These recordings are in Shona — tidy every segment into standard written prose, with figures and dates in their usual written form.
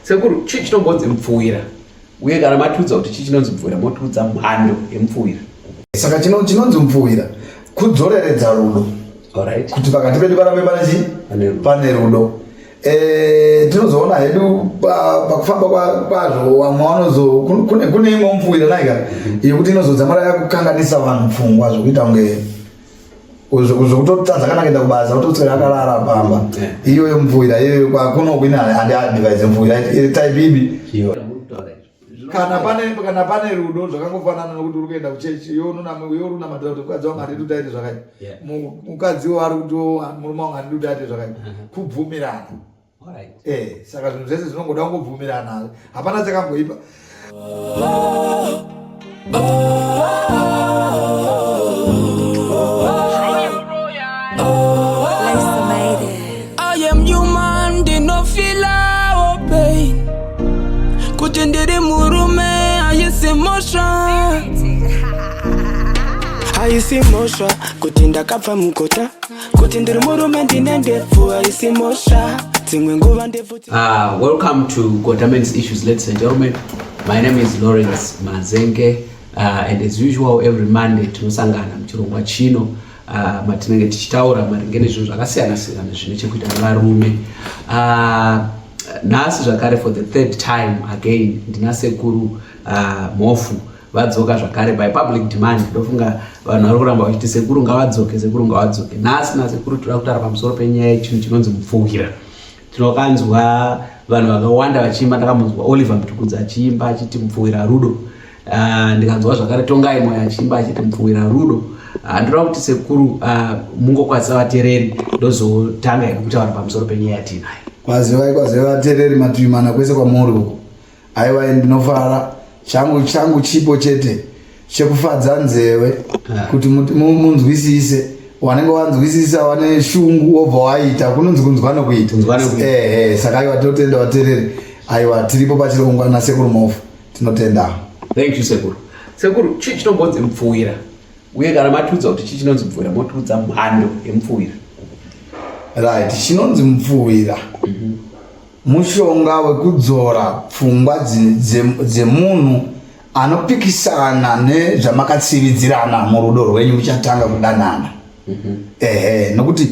sekuru chinombonzi mupfuwira uye kana matudza kuti chinonzi mupfuwira motudza mhando yemupfuwira. Saka chinonzi mupfuwira kudzoreredza rudo. Alright. Kuti pakati pedu parambe pane rudo. Tinozoona hedu pakufamba kwazvo vamwe vanozo kune imwe mupfuwira naika yekuti inozodza mara yakukanganisa vanhu pfungwa zvokuita kunge zvokutotadza kana kuenda kubasa utotswera akarara pamba. Iyoyo mupfuwira iyoyo kwakunokwina handi-advise mupfuwira type ibi. Kana pane rudo zvakangofanana nokuti uri kuenda kuchechi yorunamatira kuti mukadzi wangu handidi kuti aite zvakati, mukadzi ari kuti murume wangu handidi kuti aite zvakati, kubvumirana. Saka zvinhu zvese zvinongoda kungobvumirana, hapana chakamboipa. I am human, did not feel our pain. Kutendere murume, I see motion, kutenda kapfa mukota, kutendere murume ndinendefu, I see motion. Welcome to Kota Men's Issues, ladies and gentlemen. My name is Lawrence Mazenge, and as usual every Monday tinosangana muchirongwa chino matinenge tichitaura maringe nezvinhu zvakasiyana-siyana zvine chekuita nevarume. Nhasi zvakare for the third time again ndina sekuru Mofu vadzoka zvakare by public demand. Ndofunga vanhu vari kuramba vachiti sekuru ngavadzoke. Nhasi nasekuru toda kutaura pamusoro penyaya yechinhu chinonzi mupfuwira. Tinokanzwa vanhu vakawanda vachiimba, ndakamuzwa Oliver Mtukudzi achiimba achiti mupfuwira rudo. Ndikanzwa zvakare Tongai Moyo achiimba achiti mupfuwira rudo. Ndoda kuti sekuru mungokwazisa vateereri ndozotanga kutaura pamusoro penyaya yatinayo. Kwaziwai vateereri mativi mana kwese kwamuri uko. Aiwa ndinofara changu chipo chete chekufadza nzewe kuti munzwisise. Wanenge wanzwisisa wane shungu wobva waita kunonzi kunzwa nokuita. Saka aiwa tinotenda vateereri. Aiwa tiripo pachirongwa nasekuru Mofu. Tinotenda. Thank you sekuru. Sekuru chinombonzi mupfuwira uye kana matudza kuti chinonzi mupfuwira motudza mhando yemupfuwira. Right, chinonzi mupfuwira mushonga wekudzora pfungwa dzemunhu anopikisana nezvamakatsividzirana murudo rwenyu muchatanga kudanana. Nokuti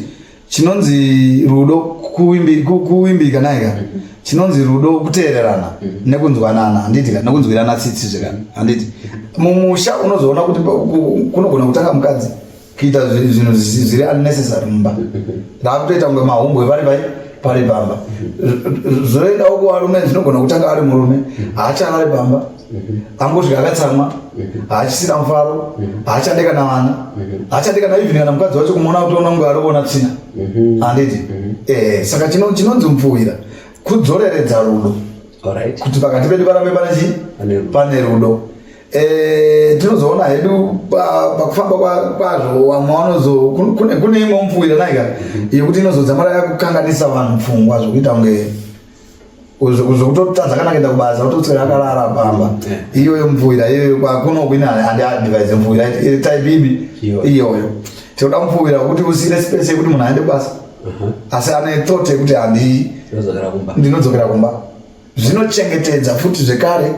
chinonzi rudo kuimbika naika, chinonzi rudo kuteererana nekunzwanana, handiti kana nekunzwirana tsitsi zvekana, handiti. Mumusha unozoona kuti kunogona kutanga mukadzi kuita zvinhu zviri unnecessary mumba, ndakutoita kunge mahumbwe pari pamba. Zvoendawo kuvarume zvinogona kutanga ari murume haachava ari pamba, angosvika akatsamwa, haachisina mufaro, haachadeka navana, haachadeka naivhini kana mukadzi wacho kumuona kuti unonge ariona tsina, handiti. Saka chinonzi mupfuwira kudzoreredza rudo, kuti pakati pedu parambe pane rudo. Tinozoona hedu pakufamba kwazvo vamwe vanozo kune imwe mupfuwira naika yekuti inozodza mara yakukanganisa vanhu pfungwa zvokuita kunge zvokutotadza kana kuenda kubasa utotswera akarara pamba. Iyoyo mupfuwira iyoyo kwakunokwina handi-advise mupfuwira type ibi. Iyoyo tinoda mupfuwira kuti usire space yekuti munhu aende kubasa asi ane thought yekuti ndinodzokera kumba. Zvinochengetedza futi zvekare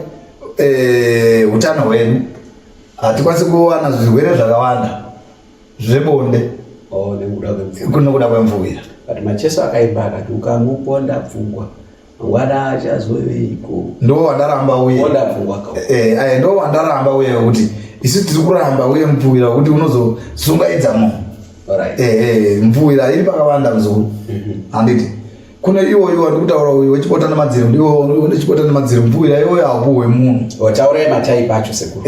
utano hwedu. Hatikwanisi kuwana zvirwere zvakawanda zvebonde nekuda kwemupfuwira. But macheso akaimba akati ukamuponda pfungwa mangwana achazoveiko. Ndo wandaramba uye. Ndo wandaramba uye kuti isi tiri kuramba uye mupfuwira kuti unozosungaidzwa munhu. Mupfuwira iri pakawanda muzukuru. Handiti. Kune iwoyo wari kutaura uyu wechipota nemadziro, ndiwo wechipota nemadziro. Mupfuwira iwoyo haupuhwe munhu. Wataura mataipi acho sekuru.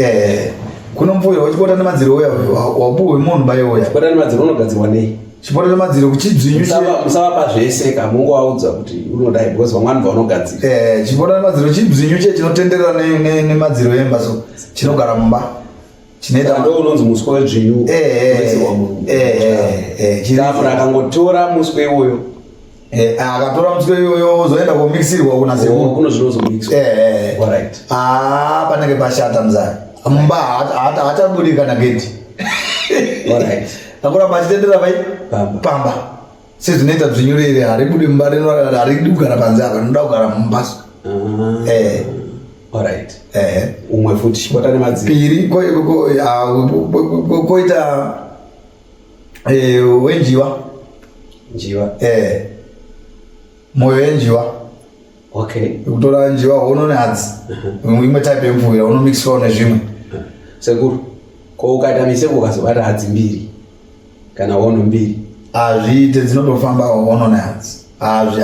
Kuno mupfuwira wechipota nemadziro uya haupuhwe munhu bayoya. Chipota nemadziro unogadzirwa nei? Chipota nemadziro kuchidzinyushe. Musavapa zvese kamungovaudza kuti unodai because vamwani vanogadzira. Chipota nemadziro chidzinyushe chinotenderera nemadziro emba so chinogara mumba. Chinoita ndo unonzi muswe wedzvinyu. Chirafura akangotora muswe iwoyo. Akatora muswe iyoyo zoenda komixirwa kuna sekuru. Kuno zvinozomixwa. Alright. Panenge pashata muzari. Mumba hatabudi kana geti. Alright. Akuramba achitendera pamba. Sezvinoita bzvinyurire haribudi mumba rino haridi kugara panze apa, rinoda kugara mumba. Alright. Umwe futi chipota nemadziro. Piri koita wenjiwa. Njiwa. Moyo wenjiwa. Okay. Kutora njiwa unoone hadzi. Imwe type yemvura unomixwa nezvimwe. Sekuru. Ko ukaita miseko ukazobata hadzi mbiri kana wono mbiri. Azviite dzinotofamba unoone hadzi.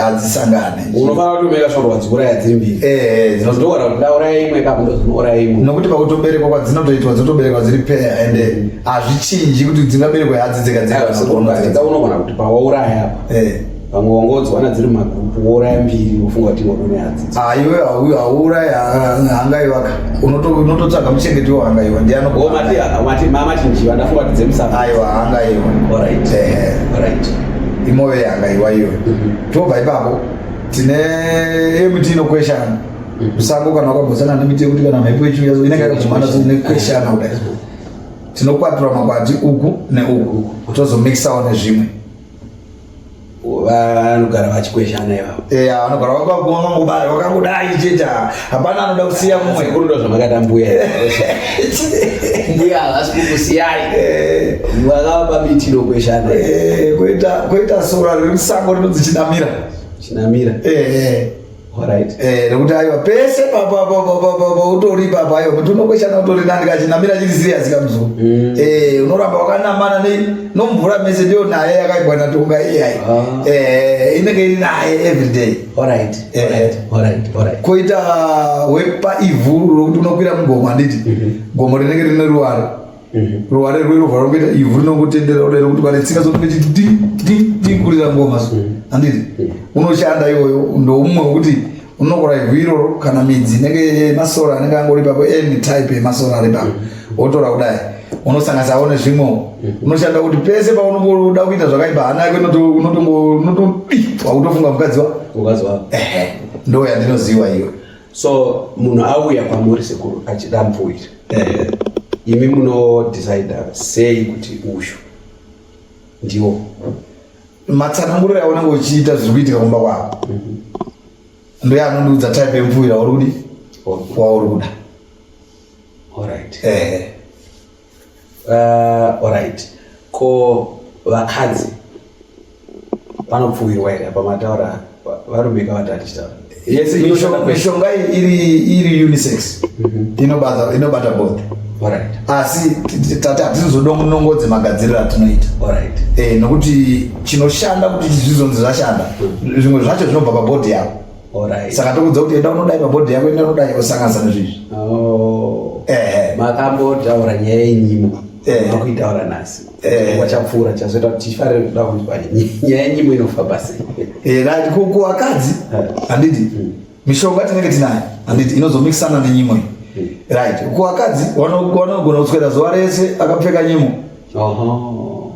Adzisangane. Unofana kutomeka sure wadzikura yadzimbiri. Dzinotokora kuti ndaura imwe kabundo zvinora imwe. Nokuti pakutoberekwa kwadzinotoitwa dzotoberekwa dziri pair and azvichinji kuti dzingaberekwa hadzi dzega unogona kuti pawauraya apa. Pamwe wangodzwana dziri magrupu wouraya mbiri unofunga kuti unone hadzi. Iwe hauraya hangaiwa unototsvaga muchengeti wehangaiwa ndiano. Mati mama chinjiwa ndafunga kuti dzemusaka. Aiwa hangaiwa. Alright. Imoyo yangaiwa iyo. Tobva ipapo tine miti inokweshana. Musango kana wakambosana nemiti yekuti kana mhepo yechiuya inenge yakadzimana nekweshana kudai. Tinokwatura makwati uku neuku tozomixawo nezvimwe. Vanogara vachikweshana ivavo. Vanogara wakangudai cheta hapana anoda kusiya mumwe. Kurundo zvamakata mbuya. Mbuya havasi kukusiyai. Vakavapa miti inokweshana. Koita sora riri musango rinonzi chinamira. Chinamira. Alright. Nekuti aiwa pese utori papa aiwa kuti unokweshana utori nani kachinamira chiri serious kamuzuru. Unoramba wakanamana nomvura mese ndio naye yakaibwa natonga AI. Inenge iri naye every day. Alright. Koita wepa ivhu rokuti unokwira mugoma handiti. Gomo rinenge rine ruware. Ruware rwerovha rokuita ivhu rinongotendera kudai kuti kana tsinga zotombe chiti kurira ngoma so. Handiti. Unoshanda iwoyo ndoumwe wekuti unokora ivhu iroro kana midzi inenge masora anenge angori papo any type yemasora ari papo. Wotora kudai. Unosanganisa one zvimwe. Unoshanda kuti pese paunoda kuita zvakaipa hana yako unotofunga mukadzwa. Ndo yandinoziva iyo. So munhu auya kwamuri sekuru achida mvuira. Imi munodecide sei kuti uyu ndiwo matsananguriro yaunenge uchiita zviri kuitika kumba kwako. Ndo yaanondiudza type yemvuira uri kudi wauri kuda. Alright. Ko vakadzi vanopfuwirwa here pamataura varume kavatatichitaura. Yes, mishonga iri unisex. Inobata both. Asi tati hatizodongonodze magadziriro atinoita. Nokuti chinoshanda kuti zvizonzi zvashanda. Zvimwe zvacho zvinobva pabhodhi yako. Saka tokudza kuti enda unodai pabhodhi yako enda unodai osanganisa nezvizvi. Makambotaura nyaya yenyimo. Makuitaura nhasi. Wachapfuura chazoita kuti tifare kuda kunzwa nyaya yenyimo inofamba sei. Right, kuvakadzi handiti mishonga tinenge tinayo handiti inozomixana nenyimo. Right, kuvakadzi vanogona kuswera zuva rese akapfeka nyimo.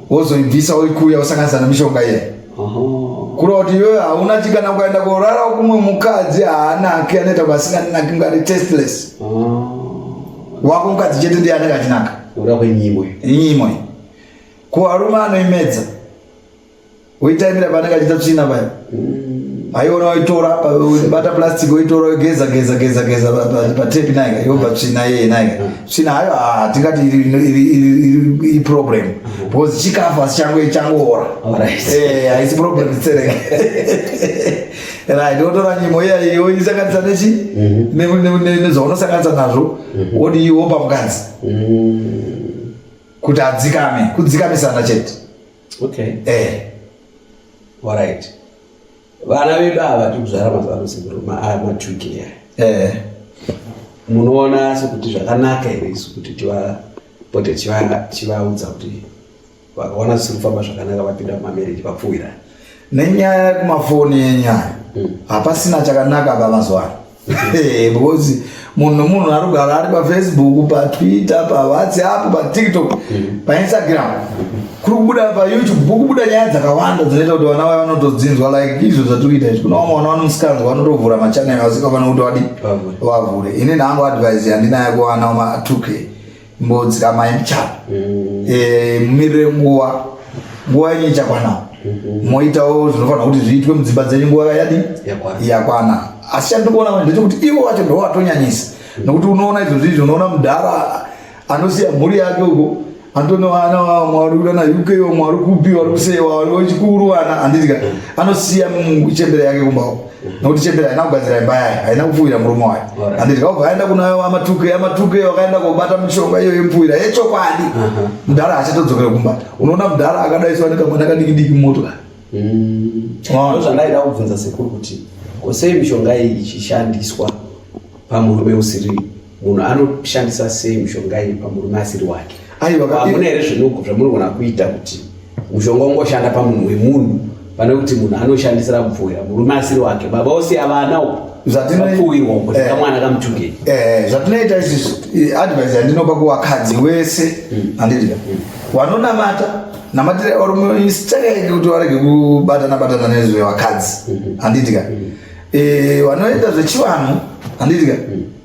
Wozoibvisa woikuya wosanganisa nemishonga iye. Kurova kuti iwewe hauna chikana ukaenda korara kumwe mukadzi haanake anoita kwasinganaki ngari tasteless. Wako mukadzi chete ndiye anenge achinaka. Uda kwenyimo. Nyimo. Kuvarume anoimedza. Woitaimira panenge achita tsvina paya. Aiona waitora bata plastic waitora geza patepi naika yobva tsvina yeye naika. Tsvina hayo tingati iri problem. Because chikafu changoora. Haisi problem tsereka. Right, wotora nyimo iya yoisanganisa nechi nezvaunosanganisa nazvo wodi iwopa mukadzi. Kuti adzikame, kudzikamisana chete. Alright. Vana vedu ava tikuzvara mazuva sekuru matuki aya. Munoona sekuti zvakanaka here isu kuti tivapote tivaudza kuti vakaona zvisiri kufamba zvakanaka vapinda mumamereji vapfuwira. Nenyaya yekumafoni yenyaya hapasina chakanaka pamazuva ano. Because munhu arikugara ari paFacebook, paTwitter, paWhatsApp, paTiktok, paInstagram, kuri kubuda paYouTube, kubuda nyaya dzakawanda dzinoita kuti vana vaya vanotodzinzwa like izvo zvatikuita izvi. Kuno vamwe vana vanomusikanzwa vanotovhura machanel vasikafana kuti vadi vavhure. Ini nhangu advice yandinayo kuvana vama2K imbodzika mind chat. Mumirire nguva yenyu ichakwana. Moitawo zvinofanira kuti zviitwe mudzimba dzenyu nguva yakwana. asi chandikuona manje ndechekuti iwo wacho ndo watonyanyisa nokuti unoona izvo zvizvo unoona mudhara anosiya mhuri yake uko antonowana mwari kuna UK mwari kupi wari kusewa wari wechikuru ana andika anosiya chembere yake kumbawo nokuti chembere haina kugadzira imba yaye haina kupfuwira murume wayo andika obva aenda kunayo amatuke wakaenda kobata mishonga iyo yempfuwira yechokwadi mudhara achatodzokera kumba unoona mudhara akadaiswa nekamwana kadiki mumotokari ndozvandaida kubvunza sekuru kuti sei mishonga iyi ichishandiswa pamurume usiri munhu anoshandisa sei mishonga iyi pamurume asiri wake hamuna here zvinhu zvamunogona kuita kuti mushonga ungoshanda pamunhu wemunhu pane kuti munhu anoshandisira kupfuwira murume asiri wake baba osiya vana vapfuwirwa kuti kamwana kamutukei zvatinoita izvizvo advice yandinopa kuvakadzi wese handidya wanonamata namatire varume straight kuti varege kubatana nezvevakadzi handidya vanoita zvechivanhu handidya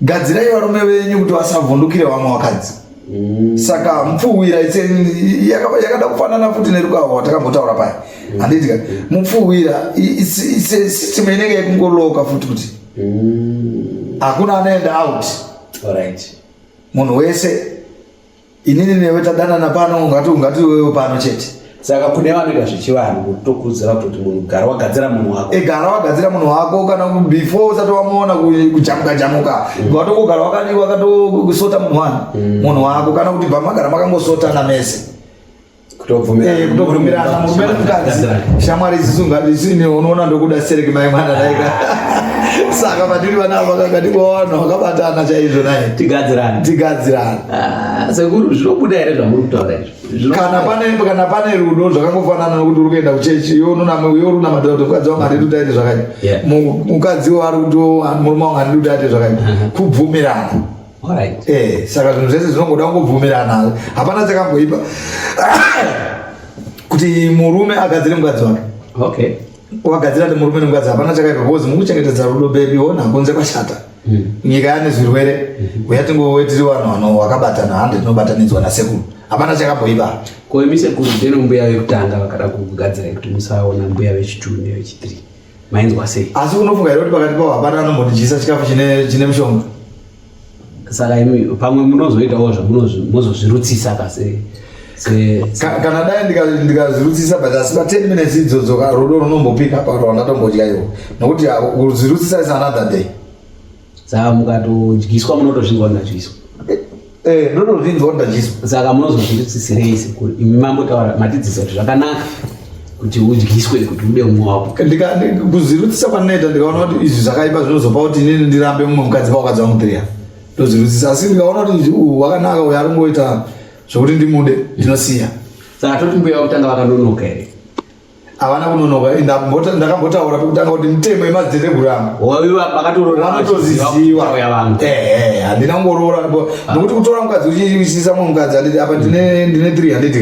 gadzirai varume venyu kuti vasavhundukire vamwe vakadzi saka mupfuwira yakada kufanana futi nerukava watakambotaura paya handidya mupfuwira system inenge yekungoloka futi kuti hakuna anoenda out munhu wese inini newe tadanana pano ungati wewe pano chete saka kune vanoita zvechivanhu tokurudzira kuti munhu gara wagadzira munhu wako gara wagadzira munhu wako kana before usati wamuona kujamuka watongogara wakatosota munhu wako kana kuti pamagara makangosotana mese kutobvumirana murume nemukadzi shamwari isisungalisini unoona ndokuda sereki mai mwana daika saka patiri vanavo vakakatiwa vanhu vakabatana chaizvo naye tigadzirana sekuru zvinobuda here zvamuri kutaura izvo kana pane rudo zvakangofanana nokuti uri kuenda kuchechi yorunamata kuti mukadzi wangu handidi kuti aite zvakati mukadzi wari kuti murume wangu handidi kuti aite zvakati kubvumirana saka zvinhu zvese zvinongoda kungobvumirana hapana chakamboipa kuti murume agadzire mukadzi wake wakagadzira kuti murume nemukadzi hapana chakaipa because mukuchengetedza rudo bebi ona kunze kwashata nyika yane zvirwere uyatingowetiri vanhu vakabatana hande tinobatanidzwa nasekuru hapana chakamboipa koimi sekuru ndeno mbuya vekutanga vakada kugadzira kuti musaona mbuya vechitu nevechitiri mainzwa sei asi unofunga here kuti pakati pavo hapana anombotijisa chikafu chine mushonga saka imi pamwe munozoitawo zvamuzozvirutsisa kase kana dai ndikazvirutsisa but asi pa10 minutes idzodzo rudo runombopika parwandatombodya iwo nokuti kuzvirutsisa is another day saka mukatodyiswa munotozvinzwa ndadyiswa ndotozvinzwa ndadyiswa saka munozozvirutsisirei sekuru imi mambotaura matidzisa kuti zvakanaka kuti udyiswe kuti ude umwe wako kuzvirutsisa kwandinoita ndikaona kuti izvi zvakaipa zvinozopa kuti inini ndirambe mumwe mukadzi pakadzi wangu 3 ndozvirutsisa asi ndikaona kuti wakanaka uyo ari kungoita zvokuti ndimude ndinosiya saka toti mbuya vakutanga vakanonoka here havana kunonoka ndakambotaura pekutanga kuti mutemo yemadziteteguru angu vakatoziziva handina kungorora nokuti kutora mukadzi uchiisisa mumwe mukadzi handiti apa ndine 3 handiti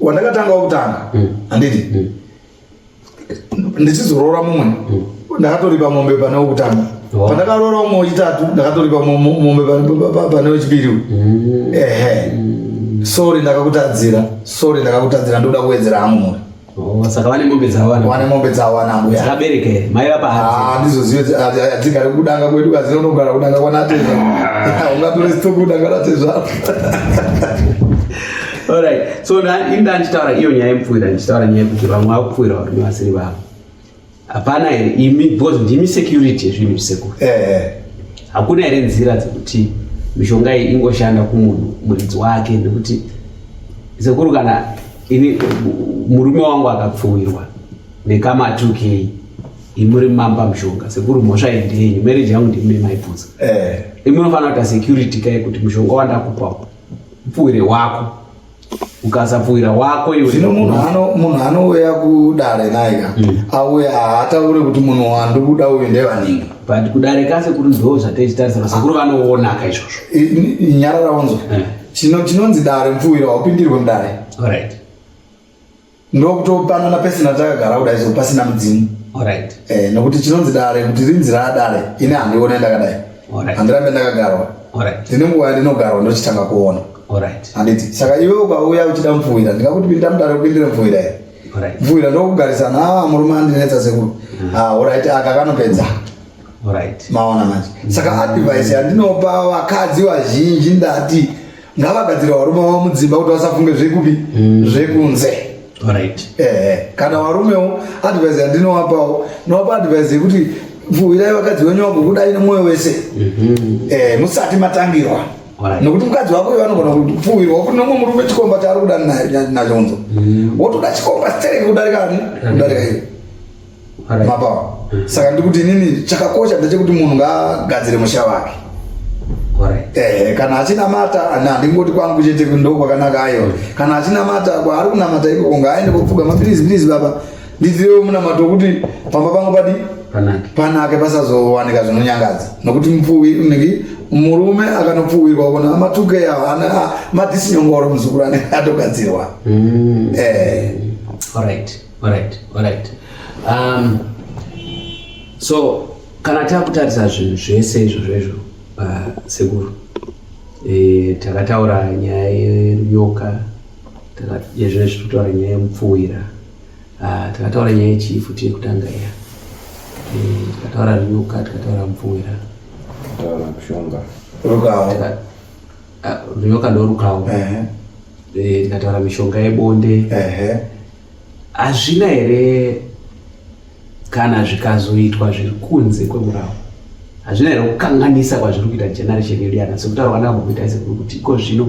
wandakatanga wakutanga handiti ndichizorora mumwe ndakatoripa mombe pane wokutanga pandakarora umwe wechitatu ndakatoripa mombe pane wechipiri sori ndakakutadzira ndoda kuwedzera hangu saka vane mombe dzavo vanangu dzakabereka here mai vapa ndizozive adzigare kudanga kwedu kazinonogara kudanga kwanatezva ungatoresi kudanga natezva alright so ndanditaura iyo nyaya yemupfuwira ndichitaura nyaya yekuti vamwe vakupfuwira varume vasiri vavo hapana here imi because ndimi security yezvinhu zvisekuru hakuna here nzira dzekuti mishonga iyi ingoshanda kumunhu muridzi wake nekuti sekuru kana ini murume wangu akapfuwirwa nekama 2k imuri mamba mishonga sekuru mhosva yendenyu marriage yangu ndimune maibvudza imi unofanira kuita security kai kuti mushonga wandakupa upfuwire wako ukasapfuwira wako iwe zvino munhu anouya kudare naika auya haataure kuti munhu wandi kuda uyu ndevaningi but kudare kase kuri ndo zvateichitarisa sekuru vanoona kaizvozvo nyara raonzwa chinonzi dare mupfuwira wapindirwe mudare alright ndokutopanana pesina takagara kudai so pasina mudzimu alright nokuti chinonzi dare kuti rinzi radare ine handione ndakadai handirambe ndakagarwa ndine nguva yandinogarwa ndochitanga kuona alright handiti saka iwe ukauya uchida mupfuwira ndingakuti pinda mudare upindire mupfuwira here Alright. Mvuyira ndokugarisana murume andinetsa sekuru. Alright akakanopedza. Alright. Maona manje. Saka advice yandinopa vakadzi vazhinji ndati ngavagadzira varume vavo mudzimba kuti vasafunge zvekupi zvekunze. Alright. Kana varumewo advice yandinovapawo novapa advice yekuti pfuwirai vakadzi venyu vagokudai nemwoyo wese. Musati matangirwa. Nokuti mukadzi wako iwe anogona kupfuwirwa kuti nomwe murume chikomba chaari kuda nachonzo wotoda chikomba stereke kudarika iwe mapawa. Saka ndikuti inini chakakosha ndechekuti munhu ngaagadzire musha wake. Kana achinamata handingoti kwangu chete ndo kwakanaka ayo. Kana achinamata kwaari kunamata ikoko ngaaende kopfuga mapirizi baba ndidzirewo munamato wekuti pamba pangu padi panake pasazowanika zvinonyangadza nokuti mupfuwi murume akanopfuwirwa kona matuke ana madisinyongoro muzukuru anenge atogadzirwa. Alright. So kana takutarisa zvinhu zvese izvozvo sekuru takataura nyaya yenyoka, yezvino titaura nyaya yemupfuwira, takataura nyaya yechifuti yekutanga iya, takataura nyoka, takataura mupfuwira, takataura mushonga rukawo nyoka ndorukawo, tikataura mishonga yebonde. Hazvina here kana zvikazoitwa zviri kunze kwemurawo, hazvina here kukanganisa kwazviri kuita generation yedu yana sekutaura kana kuita sekuru kuti iko zvino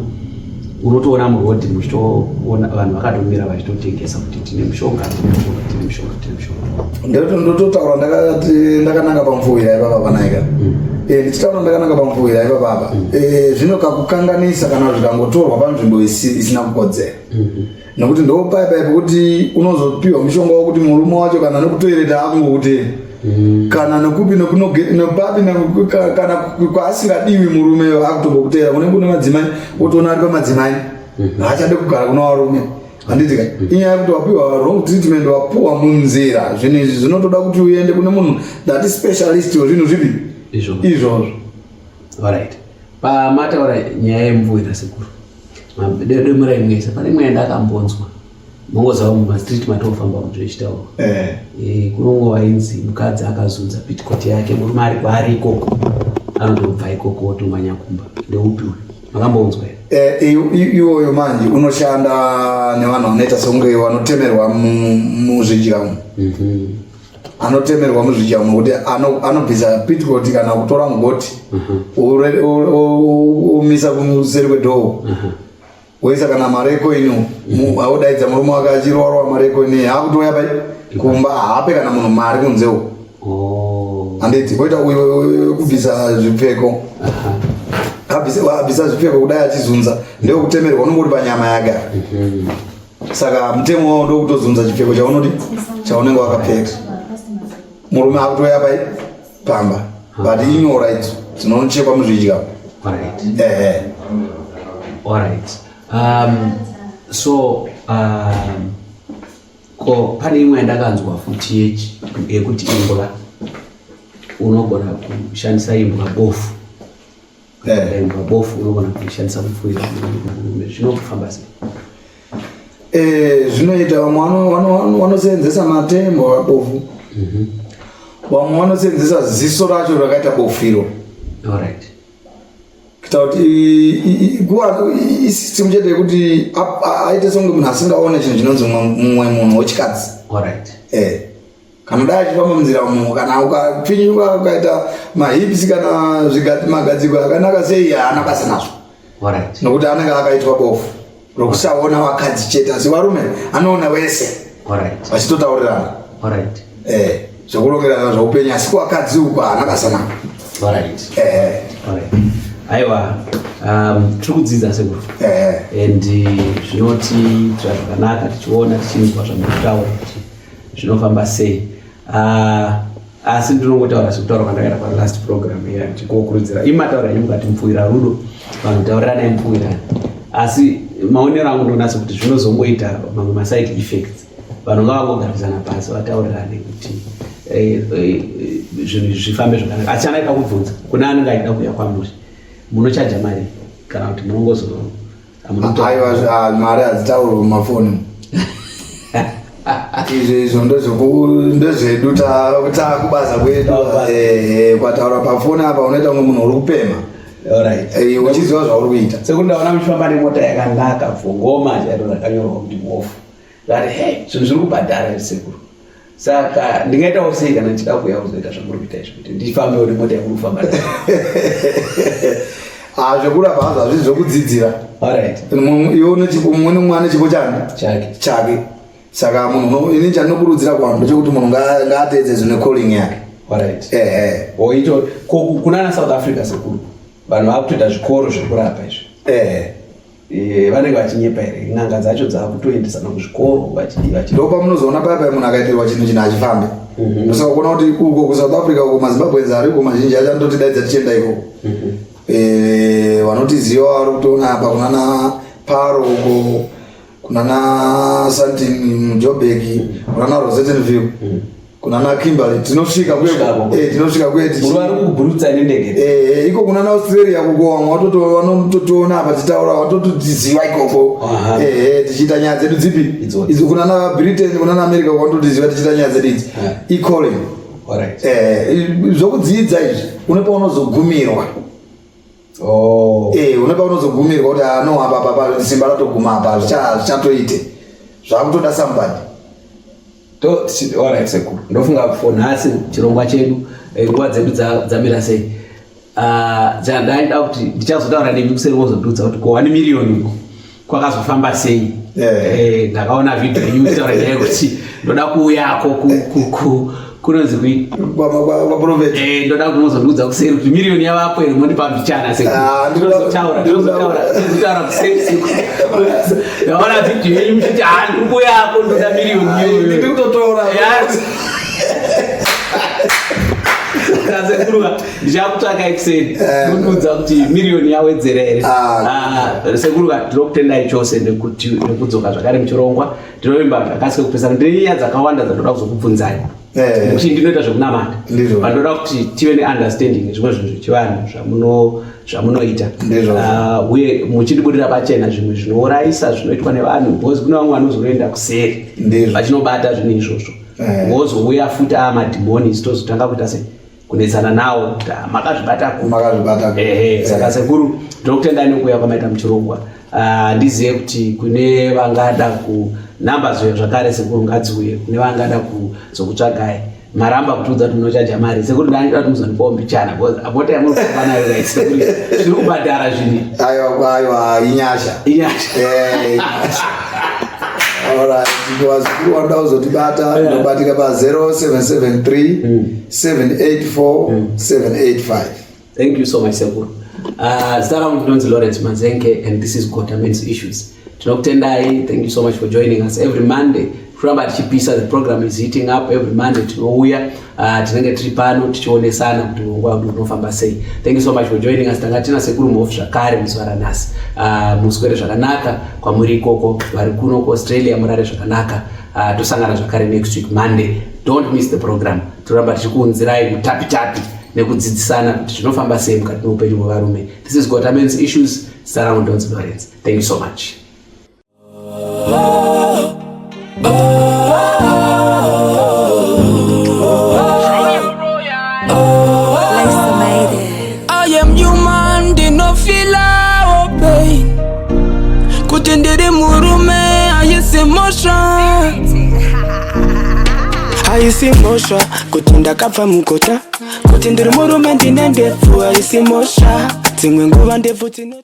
unotoona murodhi muchitoona vanhu vakatomira vachitotengesa kuti tine mishonga. Ndototaura ndakananga pamupfuwira ipapa panaika. Ndichitaura ndakananga pamupfuwira ipapa. Zvino kakukanganisa kana zvikangotorwa panzvimbo isina kukodzera. Nokuti ndopaipa kuti unozopiwa mushonga wokuti murume wacho kana nokutoereta akungokutera. Kana nokupi nopapi kana kwaasingadiwi murume akutombokutera. Kune madzimai wotoona ari pamadzimai haachade kugara kuna varume. Handitika inyaya yekuti wapiwa wrong treatment wapuwa munzira. Zvinhu izvi zvinotoda kuti uende kune munhu that specialist wezvinhu zvipi izvozvo. Alright. Pamataura nyaya yemupfuwira sekuru, demurai mwese pane imwe ndakambonzwa mongozawo mumastreet matofamba kuti echitaura kunongova inzi mukadzi akazunza pitikoti yake murume ari kwaariko anotobva ikoko otomanya kumba. Ndeupi uyu makambonzwa here? Iwoyo manje unoshanda nevanhu vanoita songe vanotemerwa muzvidya umu. Anotemerwa muzvidya umu kuti anobvisa pitikoti kana kutora ngoti umisa kumuseri kwedhoo woisa kana mareko ino audaidza murume wake achirwarwa mareko ine hakutoya pai kumba haape kana munhu mari kunzewo. Handiti koita kubvisa zvipfeko abvisa zvipfeko kudai achizunza ndekutemerwa unongori panyama yake. Saka mutemo wavo ndokutozunza chipfeko chaunoti chaunenge wakapfeka. Murume akutoya pai pamba but inyora idzo dzinochekwa muzvidya. Alright. Ko pane imwe yandakanzwa futi yekuti imbwa unogona kushandisa imbwa bofu. Imbwa bofu unogona kushandisa kupfuwira zvinofamba sei? Zvinoita vamwe vanosenzesa matembo abofu. Vamwe vanosenzesa ziso racho rakaita bofiro. Alright. Kita kuti isistem chete yekuti aite songe munhu asingaone chinhu chinonzi mumwe munhu wechikadzi. Alright. Kana dai achifamba munzira umu kana ukapfinyuka ukaita mahipsi kana magadziko akanaka sei haana basa nazvo. Alright. Nokuti anenge akaitwa bofu rokusaona vakadzi chete asi varume anoona wese. Alright. Vachitotaurirana. Alright. Zvokurongerana zvoupenyu asi kuvakadzi uko haana basa nako. Alright. Alright. Aiwa, tiri kudzidza sekuru. And zvinoti zvakanaka tichiona tichinzwa zvamutaura kuti zvinofamba sei. Asi ndinongotaura sekutaura kwandakaita palast program iya tichikukurudzira imataura yenyu mukati mupfuwira rudo vanhu taurirana mupfuwirana. Asi maonero angu ndonatsa kuti zvinozongoita mamwe maside effects. Vanhu ngavangogarisana pasi vataurirane kuti zvinhu zvifambe zvakanaka. Asi chanaita kubvunza kuna anenge aida kuuya kwamuri munochaja mari kana kuti munongozo aiwa mari hadzitaurwa mumafoni. izvo ndozvedu takubaza kwedu kwataura pafoni apa unoita kunge munhu uri kupema uchiziva zvauri kuita. sekundaona muchifamba nemota yakanaka pfungoma chairo rakanyorwa kuti mofu ngati zvinhu zviri kubhadhara sekuru. Saka ndingaitawo sei kana ndichida kuuya kuzoita zvamuri kuita izvo kuti ndifambewo nemota yakuri kufamba zvekurapa hazvo hazvisi zvokudzidzira. Iwe mune mwana chipo chake. Saka munhu ini chandinokurudzira kuvanhu ndechekuti munhu ngaateedze zvine calling yake. Oito kunana South Africa sekuru vanhu vakutoita zvikoro zvekurapa izvi vanenge vachinyepa here n'anga dzacho dzakutoendesana kuzvikoro ndopa munozoona paya munhu akaitirwa chinhu chino achifambe. Saka kuona kuti uko kuSouth Africa uko maZimbabwenzi ariko mazhinji acho anototidaidza tichienda ikoko. Vanotiziva vari kutoona apa kunana Paro uko kunana Sandton Joburg kunana Rosettenville kunana Kimberley tinosvika kwedu vari kuburutsa nendege iko kunana Australia kuko vamwe vanototiona apa titaura vatototiziva ikoko tichiita nyaya dzedu dzipi kunana Britain kunana America vanototiziva tichiita nyaya dzedu idzi icalling. Zvokudzidza izvi unepa unozogumirwa unepa unozogumirwa kuti anohamba papa simba ratoguma apa zvichatoite zvakutoda somebody. sekuru ndofunga for nhasi chirongwa chedu nguva dzedu dzamira sei. Ndaida kuti ndichazotaura nemi kuseri wozodudza kuti ko 1 million kwakazofamba sei. Ndakaona video yenyu itaura nyaya kuti ndoda kuuyako kunonzi ndoda kuti muzodudza kuseri kuti million yavapo iri mondipa mbichana sekuzotaura kuseri sekuru. Ndaona video yenyu muchiti ndiri kuuyako ndoda million ndikutotora sekuru ndichakutsvaka kuseri kundudza kuti million yawedzera here. Sekuru ndinokutendai chose nekudzoka zvakare muchirongwa. Ndinovimba ndakasike kupesana ndine nyaya dzakawanda dzandoda kuzokubvunzai kuti ndinoita zvekunamata vandoda kuti tive neunderstanding zvimwe zvinhu zvechivanhu zvamunoita uye muchitibudira pachena zvimwe zvinourayisa zvinoitwa nevanhu because kune vamwe vanozoenda kuseri vachinobata zvinhu izvozvo vozouya futi amadhimoni tozotanga kuita sei kunetsana nawo kuti makazvibata saka sekuru ndinokutendai nekuuya kwamaita muchirongwa. Ndizive kuti kune vangada kunamba zviya zvakare sekuru ngadziuye kune vangada kuzokutsvagai maramba kutiudza kuti munochaja mari sekuru ndandida kuti muzondipawo mbichana mota yamurikufamba nayo right sekuru zviri kubhadhara zvini aiwa inyasha. Alright, wazikuru wanda uzotibata inobatika pa 0773 784 785. Thank you so much sekuru. Zara Mdonzi Lawrence Manzenke and this is Gota Men's Issues. Tinokutendai, thank you so much for joining us every Monday. Kuramba tichipisa, the program is heating up every Monday. Tinouya tinenge tiri pano tichionesana kuti nguva unofamba sei. Thank you so much for joining us. Tanga tina sekuru muofu zvakare muzvara nhasi. Muswere zvakanaka kwamuri ikoko vari kuno kuAustralia murare zvakanaka. Tosangana zvakare next week Monday. Don't miss the program. Toramba tichikuunzirai mutapi nekudzidzisana kuti zvinofamba sei mukati muupenyu hwevarume. This is Gota Men's Issues. Sarah Mdonzi Lawrence. Thank you so much. I am human, did not feel our pain. Kutendere murume, I see motion. I see motion, kutenda kapa mukota. Kutendere murume, dinende fu, I see motion. Tingwe nguva ndefu tino.